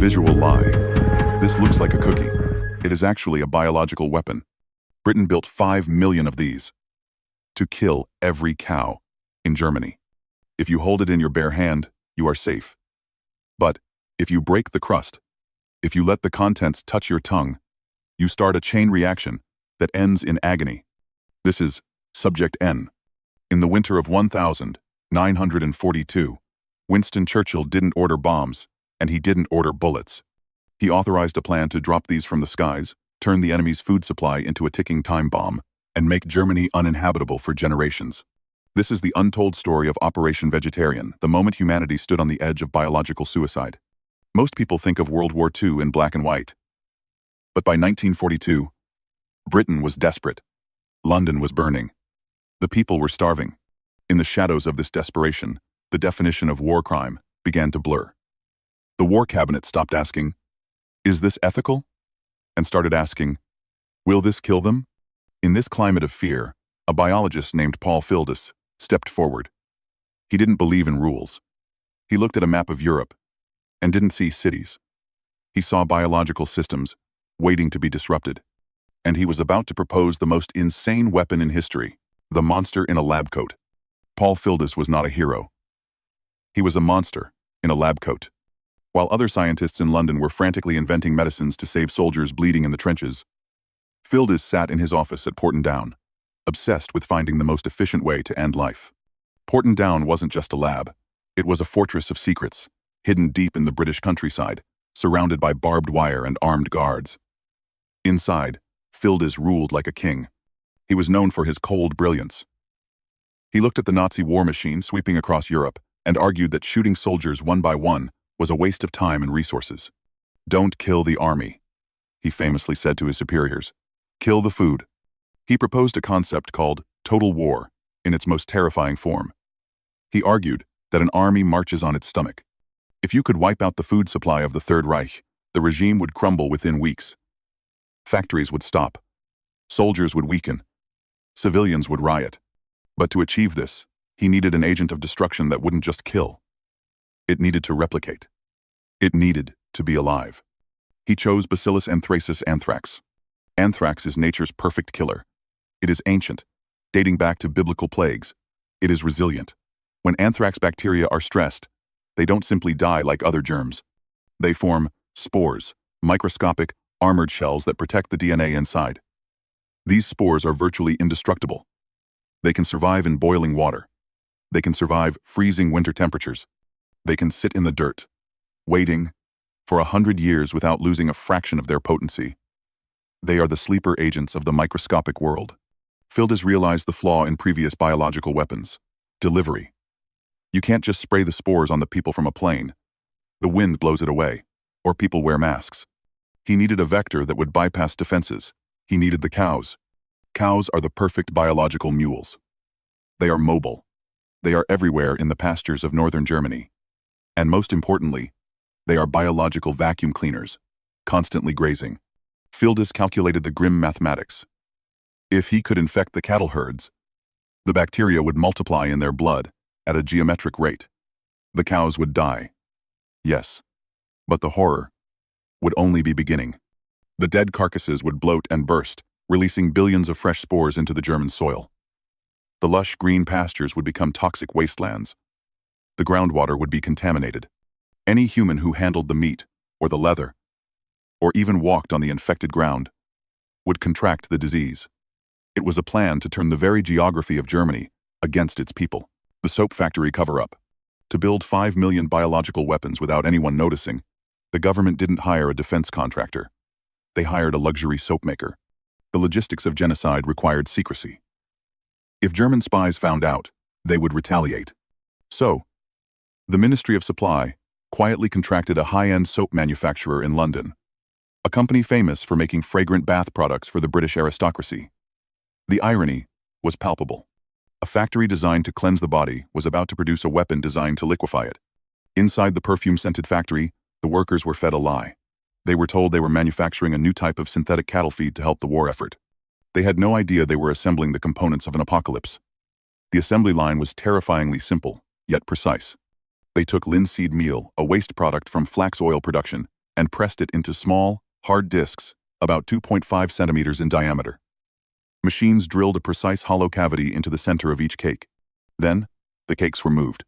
visual lie. This looks like a cookie. It is actually a biological weapon. Britain built 5 million of these to kill every cow in Germany. If you hold it in your bare hand, you are safe. But if you break the crust, if you let the contents touch your tongue, you start a chain reaction that ends in agony. This is Subject N. In the winter of 1942, Winston Churchill didn't order bombs, and he didn't order bullets. He authorized a plan to drop these from the skies, turn the enemy's food supply into a ticking time bomb, and make Germany uninhabitable for generations. This is the untold story of Operation Vegetarian, the moment humanity stood on the edge of biological suicide. Most people think of World War II in black and white. But by 1942, Britain was desperate. London was burning. The people were starving. In the shadows of this desperation, the definition of war crime began to blur. The War Cabinet stopped asking, "Is this ethical?" and started asking, "Will this kill them?" In this climate of fear, a biologist named Paul Fildus stepped forward. He didn't believe in rules. He looked at a map of Europe and didn't see cities. He saw biological systems waiting to be disrupted. And he was about to propose the most insane weapon in history, the monster in a lab coat. Paul Fildus was not a hero. He was a monster in a lab coat. While other scientists in London were frantically inventing medicines to save soldiers bleeding in the trenches, Fildus sat in his office at Porton Down, obsessed with finding the most efficient way to end life. Porton Down wasn't just a lab. It was a fortress of secrets, hidden deep in the British countryside, surrounded by barbed wire and armed guards. Inside, Fildus ruled like a king. He was known for his cold brilliance. He looked at the Nazi war machine sweeping across Europe and argued that shooting soldiers one by one was a waste of time and resources. "Don't kill the army," he famously said to his superiors. "Kill the food." He proposed a concept called total war in its most terrifying form. He argued that an army marches on its stomach. If you could wipe out the food supply of the Third Reich, the regime would crumble within weeks. Factories would stop. Soldiers would weaken. Civilians would riot. But to achieve this, he needed an agent of destruction that wouldn't just kill. It needed to replicate. It needed to be alive. He chose Bacillus anthracis anthrax. Anthrax is nature's perfect killer. It is ancient, dating back to biblical plagues. It is resilient. When anthrax bacteria are stressed, they don't simply die like other germs. They form spores, microscopic, armored shells that protect the DNA inside. These spores are virtually indestructible. They can survive in boiling water. They can survive freezing winter temperatures. They can sit in the dirt, waiting for 100 years without losing a fraction of their potency. They are the sleeper agents of the microscopic world. Fildus realized the flaw in previous biological weapons: delivery. You can't just spray the spores on the people from a plane. The wind blows it away, or people wear masks. He needed a vector that would bypass defenses. He needed the cows. Cows are the perfect biological mules. They are mobile. They are everywhere in the pastures of northern Germany. And most importantly, they are biological vacuum cleaners, constantly grazing. Fildus calculated the grim mathematics. If he could infect the cattle herds, the bacteria would multiply in their blood at a geometric rate. The cows would die. Yes, but the horror would only be beginning. The dead carcasses would bloat and burst, releasing billions of fresh spores into the German soil. The lush green pastures would become toxic wastelands. The groundwater would be contaminated. Any human who handled the meat, or the leather, or even walked on the infected ground, would contract the disease. It was a plan to turn the very geography of Germany against its people. The soap factory cover-up. To build 5 million biological weapons without anyone noticing, the government didn't hire a defense contractor. They hired a luxury soap maker. The logistics of genocide required secrecy. If German spies found out, they would retaliate. So, the Ministry of Supply quietly contracted a high-end soap manufacturer in London, a company famous for making fragrant bath products for the British aristocracy. The irony was palpable. A factory designed to cleanse the body was about to produce a weapon designed to liquefy it. Inside the perfume-scented factory, the workers were fed a lie. They were told they were manufacturing a new type of synthetic cattle feed to help the war effort. They had no idea they were assembling the components of an apocalypse. The assembly line was terrifyingly simple, yet precise. They took linseed meal, a waste product from flax oil production, and pressed it into small, hard discs, about 2.5 centimeters in diameter. Machines drilled a precise hollow cavity into the center of each cake. Then, the cakes were moved.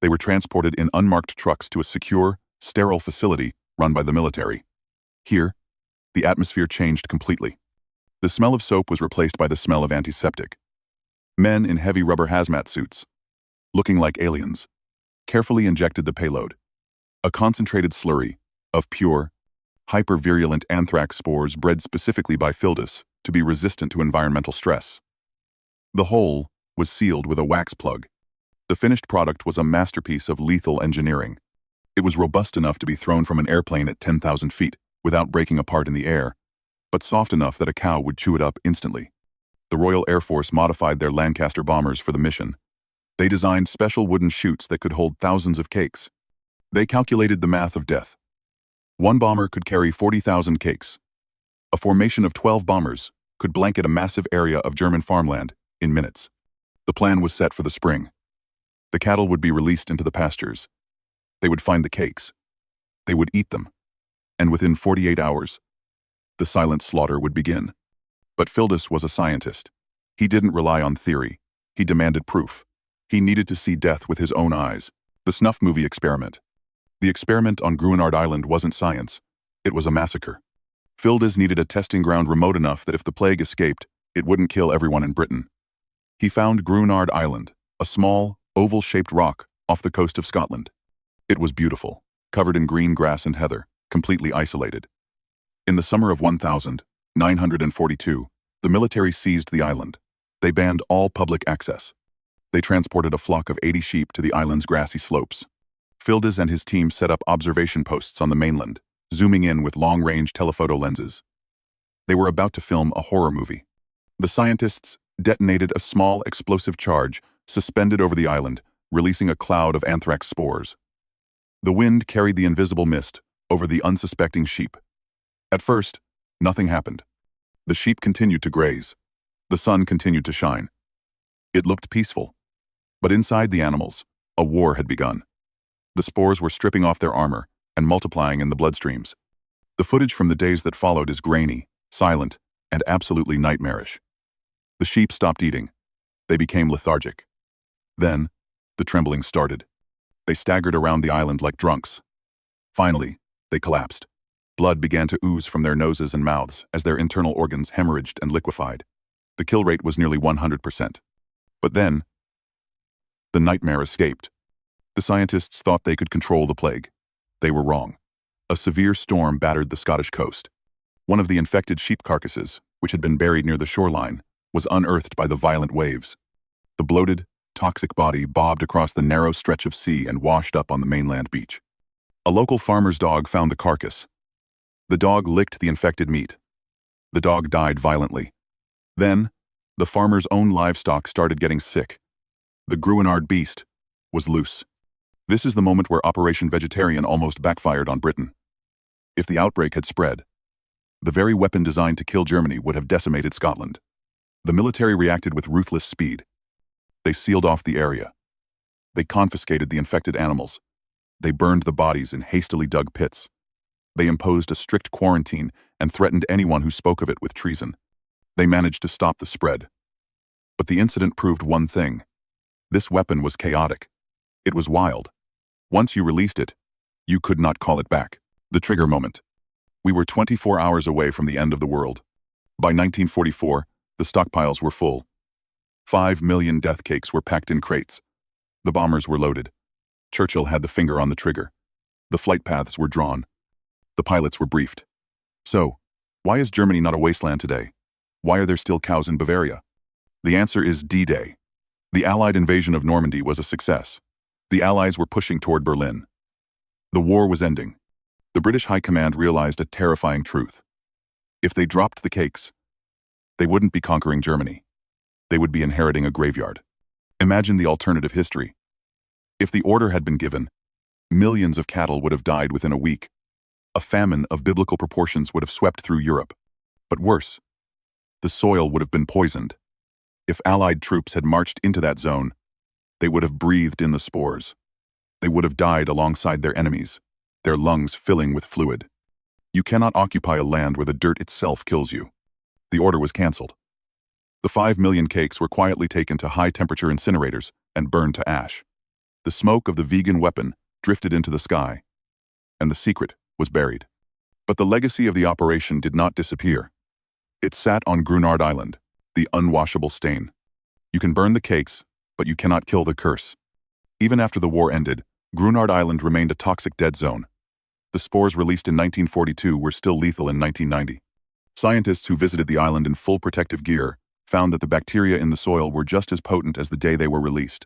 They were transported in unmarked trucks to a secure, sterile facility run by the military. Here, the atmosphere changed completely. The smell of soap was replaced by the smell of antiseptic. Men in heavy rubber hazmat suits, looking like aliens, carefully injected the payload. A concentrated slurry of pure, hyper-virulent anthrax spores bred specifically by Fildus to be resistant to environmental stress. The hole was sealed with a wax plug. The finished product was a masterpiece of lethal engineering. It was robust enough to be thrown from an airplane at 10,000 feet without breaking apart in the air, but soft enough that a cow would chew it up instantly. The Royal Air Force modified their Lancaster bombers for the mission. They designed special wooden chutes that could hold thousands of cakes. They calculated the math of death. One bomber could carry 40,000 cakes. A formation of 12 bombers could blanket a massive area of German farmland in minutes. The plan was set for the spring. The cattle would be released into the pastures. They would find the cakes. They would eat them. And within 48 hours, the silent slaughter would begin. But Fildus was a scientist. He didn't rely on theory. He demanded proof. He needed to see death with his own eyes. The snuff movie experiment. The experiment on Gruinard Island wasn't science. It was a massacre. Fildus needed a testing ground remote enough that if the plague escaped, it wouldn't kill everyone in Britain. He found Gruinard Island, a small, oval-shaped rock off the coast of Scotland. It was beautiful, covered in green grass and heather, completely isolated. In the summer of 1942, the military seized the island. They banned all public access. They transported a flock of 80 sheep to the island's grassy slopes. Fildus and his team set up observation posts on the mainland, zooming in with long-range telephoto lenses. They were about to film a horror movie. The scientists detonated a small explosive charge suspended over the island, releasing a cloud of anthrax spores. The wind carried the invisible mist over the unsuspecting sheep. At first, nothing happened. The sheep continued to graze. The sun continued to shine. It looked peaceful. But inside the animals, a war had begun. The spores were stripping off their armor and multiplying in the bloodstreams. The footage from the days that followed is grainy, silent, and absolutely nightmarish. The sheep stopped eating. They became lethargic. Then, the trembling started. They staggered around the island like drunks. Finally, they collapsed. Blood began to ooze from their noses and mouths as their internal organs hemorrhaged and liquefied. The kill rate was nearly 100%. But then, the nightmare escaped. The scientists thought they could control the plague. They were wrong. A severe storm battered the Scottish coast. One of the infected sheep carcasses, which had been buried near the shoreline, was unearthed by the violent waves. The bloated, toxic body bobbed across the narrow stretch of sea and washed up on the mainland beach. A local farmer's dog found the carcass. The dog licked the infected meat. The dog died violently. Then, the farmer's own livestock started getting sick. The Gruinard beast was loose. This is the moment where Operation Vegetarian almost backfired on Britain. If the outbreak had spread, the very weapon designed to kill Germany would have decimated Scotland. The military reacted with ruthless speed. They sealed off the area. They confiscated the infected animals. They burned the bodies in hastily dug pits. They imposed a strict quarantine and threatened anyone who spoke of it with treason. They managed to stop the spread. But the incident proved one thing. This weapon was chaotic. It was wild. Once you released it, you could not call it back. The trigger moment. We were 24 hours away from the end of the world. By 1944, the stockpiles were full. 5 million death cakes were packed in crates. The bombers were loaded. Churchill had the finger on the trigger. The flight paths were drawn. The pilots were briefed. So, why is Germany not a wasteland today? Why are there still cows in Bavaria? The answer is D-Day. The Allied invasion of Normandy was a success. The Allies were pushing toward Berlin. The war was ending. The British High Command realized a terrifying truth. If they dropped the cakes, they wouldn't be conquering Germany. They would be inheriting a graveyard. Imagine the alternative history. If the order had been given, millions of cattle would have died within a week. A famine of biblical proportions would have swept through Europe. But worse, the soil would have been poisoned. If Allied troops had marched into that zone, they would have breathed in the spores. They would have died alongside their enemies. their lungs filling with fluid. You cannot occupy a land where the dirt itself kills you. The order was cancelled. The 5 million cakes were quietly taken to high-temperature incinerators and burned to ash. The smoke of the vegan weapon drifted into the sky, and the secret was buried. But the legacy of the operation did not disappear. It sat on Grunard Island, the unwashable stain. You can burn the cakes, but you cannot kill the curse. Even after the war ended, Grunard Island remained a toxic dead zone. The spores released in 1942 were still lethal in 1990. Scientists who visited the island in full protective gear found that the bacteria in the soil were just as potent as the day they were released.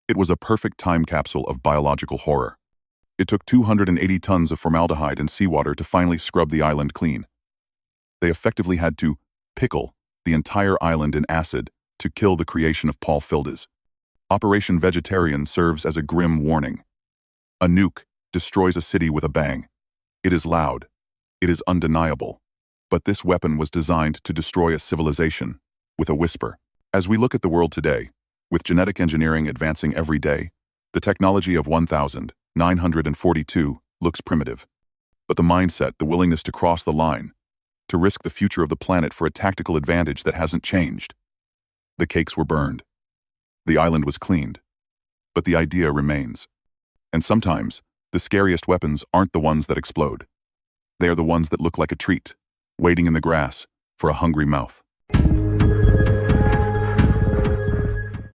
It was a perfect time capsule of biological horror. It took 280 tons of formaldehyde and seawater to finally scrub the island clean. They effectively had to pickle the entire island in acid to kill the creation of Paul Fildes. Operation Vegetarian serves as a grim warning. A nuke destroys a city with a bang. It is loud. It is undeniable. But this weapon was designed to destroy a civilization with a whisper. As we look at the world today, with genetic engineering advancing every day, the technology of 1942 looks primitive. But the mindset, the willingness to cross the line, to risk the future of the planet for a tactical advantage that hasn't changed. The cakes were burned. The island was cleaned. But the idea remains. And sometimes, the scariest weapons aren't the ones that explode. They are the ones that look like a treat, waiting in the grass for a hungry mouth.